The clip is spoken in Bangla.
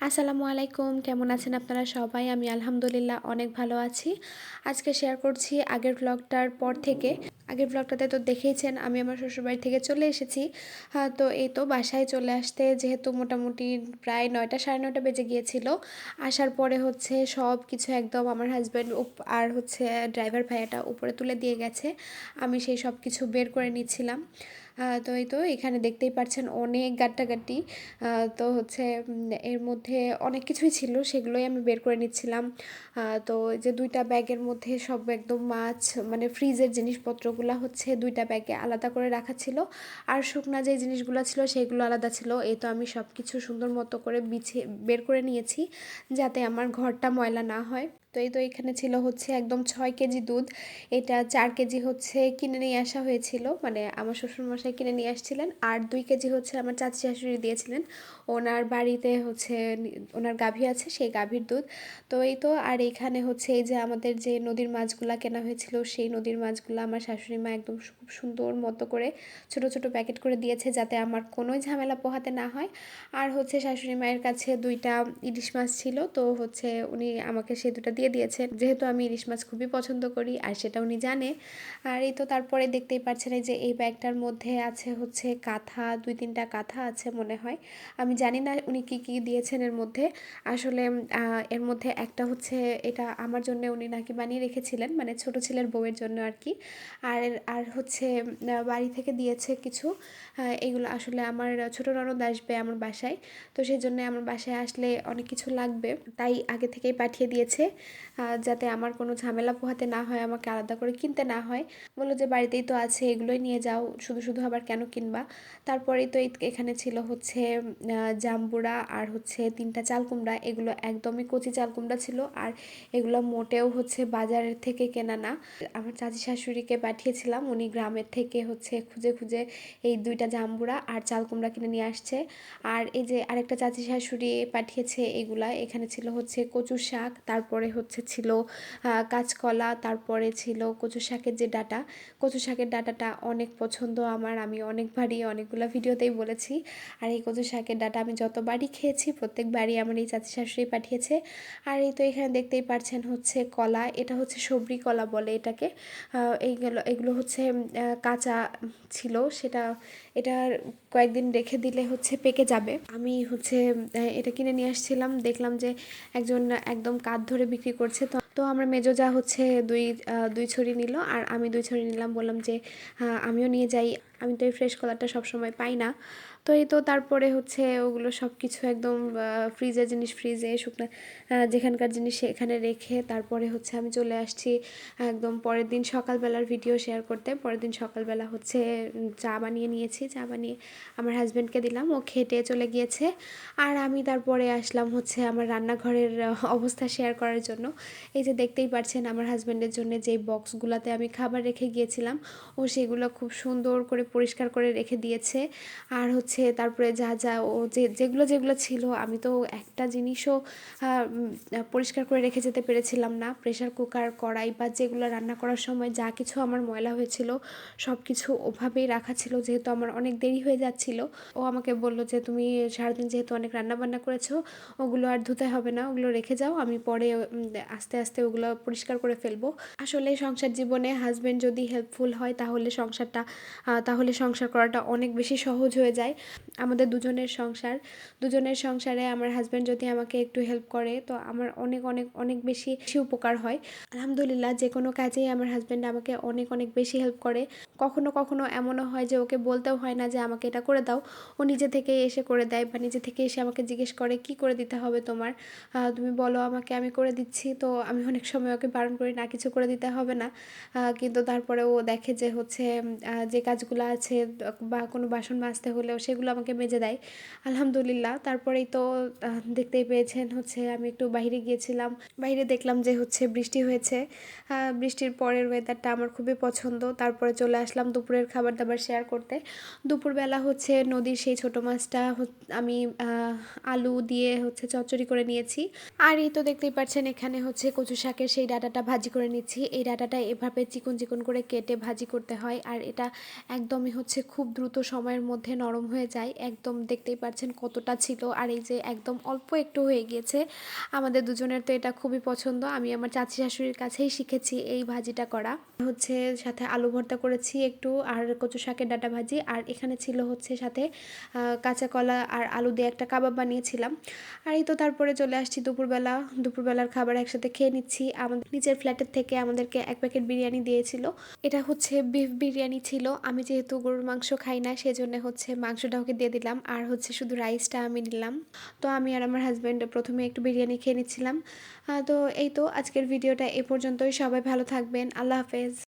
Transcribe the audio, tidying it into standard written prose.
আসসালামু আলাইকুম, কেমন আছেন আপনারা সবাই? আমি আলহামদুলিল্লাহ অনেক ভালো আছি। আজকে শেয়ার করছি আগের ব্লগটার পর থেকে। আগের ব্লগটাতে তো দেখেইছেন আমি আমার শ্বশুরবাড়ি থেকে চলে এসেছি। তো এই তো বাসায় চলে আসতে যেহেতু মোটামুটি প্রায় ৯টা ৯:৩০ বেজে গিয়েছিল। আসার পরে হচ্ছে সব কিছু একদম আমার হাসব্যান্ড আর হচ্ছে ড্রাইভার ভাইয়াটা উপরে তুলে দিয়ে গেছে। আমি সেই সব কিছু বের করে নিচ্ছিলাম। তো এই তো এখানে দেখতেই পাচ্ছেন অনেক গাট্টাগাট্টি। তো হচ্ছে এর মধ্যে অনেক কিছুই ছিল, সেগুলোই আমি বের করে নিচ্ছিলাম। তো যে ২টা ব্যাগের মধ্যে সব একদম মাছ মানে ফ্রিজের জিনিসপত্রগুলো হচ্ছে ২টা ব্যাগে আলাদা করে রাখা ছিল, আর শুকনা যে জিনিসগুলো ছিল সেগুলো আলাদা ছিল। এই তো আমি সব কিছু সুন্দর মতো করে বিছিয়ে বের করে নিয়েছি যাতে আমার ঘরটা ময়লা না হয়। তো এই তো এখানে ছিল হচ্ছে একদম ৬ কেজি দুধ। এটা ৪ কেজি হচ্ছে কিনে নিয়ে আসা হয়েছিল, মানে আমার শ্বশুরমশাই কিনে নিয়ে আসছিলেন, আর ২ কেজি হচ্ছে আমার চাচি শাশুড়ি দিয়েছিলেন। ওনার বাড়িতে হচ্ছে ওনার গাভী আছে, সেই গাভীর দুধ। তো এই তো আর এইখানে হচ্ছে এই যে আমাদের যে নদীর মাছগুলা কেনা হয়েছিল, সেই নদীর মাছগুলো আমার শাশুড়ি মা একদম খুব সুন্দর মতো করে ছোট ছোট প্যাকেট করে দিয়েছে যাতে আমার কোনো ঝামেলা পোহাতে না হয়। আর হচ্ছে শাশুড়ি মায়ের কাছে ২টা ইলিশ মাছ ছিল, তো হচ্ছে উনি আমাকে সেই দুটো দিয়ে দিয়েছেন যেহেতু আমি ইলিশ মাছ খুবই পছন্দ করি আর সেটা উনি জানে। আর এই তো তারপরে দেখতেই পাচ্ছেন এই যে এই ব্যাগটার মধ্যে আছে হচ্ছে কাঁথা, ২-৩টা কাঁথা আছে মনে হয়। আমি জানি না উনি কি কি দিয়েছেন এর মধ্যে। আসলে এর মধ্যে একটা হচ্ছে এটা আমার জন্য উনি নাকি বানিয়ে রেখেছিলেন, মানে ছোট ছেলের বউয়ের জন্য আর কি। আর আর হচ্ছে বাড়ি থেকে দিয়েছে কিছু। এগুলো আসলে আমার ছোট ননদ আসবে আমার বাসায়, তো সেই জন্য আমার বাসায় আসলে অনেক কিছু লাগবে, তাই আগে থেকেই পাঠিয়ে দিয়েছে যাতে আমার কোনো ঝামেলা পোহাতে না হয়, আমাকে আলাদা করে কিনতে না হয়। বললো যে বাড়িতেই তো আছে, এগুলোই নিয়ে যাও, শুধু শুধু আবার কেন কিনবা। তারপরেই তো এখানে ছিল হচ্ছে জাম্বুরা আর হচ্ছে 3টা চাল কুমড়া। এগুলো একদমই কচি চাল কুমড়া ছিল, আর এগুলো মোটেও হচ্ছে বাজারের থেকে কেনা না। আমার চাচি শাশুড়িকে পাঠিয়েছিলাম, উনি গ্রামের থেকে হচ্ছে খুঁজে খুঁজে এই 2টা জাম্বুরা আর চাল কুমড়া কিনে নিয়ে আসছে। আর এই যে আরেকটা চাচি শাশুড়ি পাঠিয়েছে এগুলা, এখানে ছিল হচ্ছে কচু শাক, তারপরে হচ্ছে ছিল কাঁচকলা, তারপরে ছিল কচু শাকের যে ডাঁটা। কচু শাকের ডাঁটাটা অনেক পছন্দ আমার, আমি অনেকবারই অনেকগুলো ভিডিওতেই বলেছি। আর এই কচু শাকের ডাঁটা আমি যতবারই খেয়েছি প্রত্যেকবারই আমার এই চাচি শাশুড়ি পাঠিয়েছে। আর এই তো এখানে দেখতেই পাচ্ছেন হচ্ছে কলা, এটা হচ্ছে সবরি কলা বলে এটাকে। এইগুলো এগুলো হচ্ছে কাঁচা ছিল, সেটা এটার কয়েকদিন রেখে দিলে হচ্ছে পেকে যাবে। আমি হচ্ছে এটা কিনে নিয়ে আসছিলাম, দেখলাম যে একজন একদম কাঁধ ধরে বিক্রি করছে। তো তো আমার মেজো যা হচ্ছে দুই ছড়ি নিল আর আমি 2 ছড়ি নিলাম, বললাম যে আমিও নিয়ে যাই, আমি তো এই ফ্রেশ কলারটা সবসময় পাই না। তো এই তো তারপরে হচ্ছে ওগুলো সব কিছু একদম ফ্রিজের জিনিস ফ্রিজে, শুকনো যেখানকার জিনিস সেখানে রেখে তারপরে হচ্ছে আমি চলে আসছি একদম পরের দিন সকালবেলার ভিডিও শেয়ার করতে। পরের দিন সকালবেলা হচ্ছে চা বানিয়ে নিয়েছি, চা বানিয়ে আমার হাজব্যান্ডকে দিলাম, ও খেটে চলে গিয়েছে। আর আমি তারপরে আসলাম হচ্ছে আমার রান্নাঘরের অবস্থা শেয়ার করার জন্য। এই যে দেখতেই পাচ্ছেন আমার হাজব্যান্ডের জন্য যেই বক্সগুলোতে আমি খাবার রেখে গিয়েছিলাম, ও সেগুলো খুব সুন্দর করে পরিষ্কার করে রেখে দিয়েছে। আর হচ্ছে তারপরে যা যা ও যেগুলো যেগুলো ছিল, আমি তো একটা জিনিসও পরিষ্কার করে রেখে যেতে পেরেছিলাম না। প্রেশার কুকার, কড়াই বা যেগুলো রান্না করার সময় যা কিছু আমার ময়লা হয়েছিল সব কিছু ওভাবেই রাখা ছিল, যেহেতু আমার অনেক দেরি হয়ে যাচ্ছিল। ও আমাকে বলল যে তুমি সারাদিন যেহেতু অনেক রান্না বান্না করেছো, ওগুলো আর ধুতে হবে না, ওগুলো রেখে যাও, আমি পরে আস্তে আস্তে ওগুলো পরিষ্কার করে ফেলবো। আসলে সংসার জীবনে হাজব্যান্ড যদি হেল্পফুল হয় তাহলে সংসার করাটা অনেক বেশি সহজ হয়ে যায়। আমাদের দুজনের সংসারে আমার হাজব্যান্ড যদি আমাকে একটু হেল্প করে তো আমার অনেক অনেক অনেক বেশি বেশি উপকার হয়। আলহামদুলিল্লাহ যে কোনো কাজেই আমার হাজব্যান্ড আমাকে অনেক অনেক বেশি হেল্প করে। কখনো কখনো এমনও হয় যে ওকে বলতেও হয় না যে আমাকে এটা করে দাও, ও নিজে থেকেই এসে করে দেয়, বা নিজে থেকে এসে আমাকে জিজ্ঞেস করে কি করে দিতে হবে তোমার, তুমি বলো আমাকে, আমি করে দিচ্ছি। তো আমি অনেক সময় ওকে বারণ করি না, কিছু করে দিতে হবে না, কিন্তু তারপরে ও দেখে যে হচ্ছে যে কাজগুলো আছে বা কোনো বাসন মাজতে হলেও সেগুলো আমাকে মেজে দেয়। আলহামদুলিল্লাহ। তারপরেই তো দেখতেই পেয়েছেন হচ্ছে আমি একটু বাইরে গিয়েছিলাম, বাইরে দেখলাম যে হচ্ছে বৃষ্টি হয়েছে। বৃষ্টির পরের ওয়েদারটা আমার খুবই পছন্দ। তারপরে চলে আসলাম দুপুরের খাবার দাবার শেয়ার করতে। দুপুরবেলা হচ্ছে নদীর সেই ছোটো মাছটা আমি আলু দিয়ে হচ্ছে চচ্চড়ি করে নিয়েছি। আর এই তো দেখতেই পাচ্ছেন এখানে হচ্ছে কচু শাকের সেই ডাঁটাটা ভাজি করে নিচ্ছি। এই ডাঁটাটা এভাবে চিকন চিকন করে কেটে ভাজি করতে হয়, আর এটা একদম একদমই হচ্ছে খুব দ্রুত সময়ের মধ্যে নরম হয়ে যায়। একদম দেখতেই পাচ্ছেন কতটা ছিল, আর এই যে একদম অল্প একটু হয়ে গিয়েছে। আমাদের দুজনের তো এটা খুবই পছন্দ। আমি আমার চাচি শাশুড়ির কাছেই শিখেছি এই ভাজিটা করা। হচ্ছে সাথে আলু ভর্তা করেছি একটু, আর কচু শাকের ডাঁটা ভাজি, আর এখানে ছিল হচ্ছে সাথে কাঁচা কলা আর আলু দিয়ে একটা কাবাব বানিয়েছিলাম। আর এই তো তারপরে চলে আসছি দুপুরবেলার খাবার একসাথে খেয়ে নিচ্ছি। আমাদের নিচের ফ্ল্যাটের থেকে আমাদেরকে এক প্যাকেট বিরিয়ানি দিয়েছিল। এটা হচ্ছে বিফ বিরিয়ানি ছিল। আমি যেহেতু গরুর মাংস খাই না, সেজন্য হচ্ছে মাংসটা ওকে দিয়ে দিলাম, আর হচ্ছে শুধু রাইসটা আমি নিলাম। তো আমি আর আমার হাজব্যান্ড প্রথমে একটু বিরিয়ানি খেয়ে নিচ্ছিলাম। তো এই তো আজকের ভিডিওটা এ পর্যন্তই। সবাই ভালো থাকবেন। আল্লাহ হাফেজ।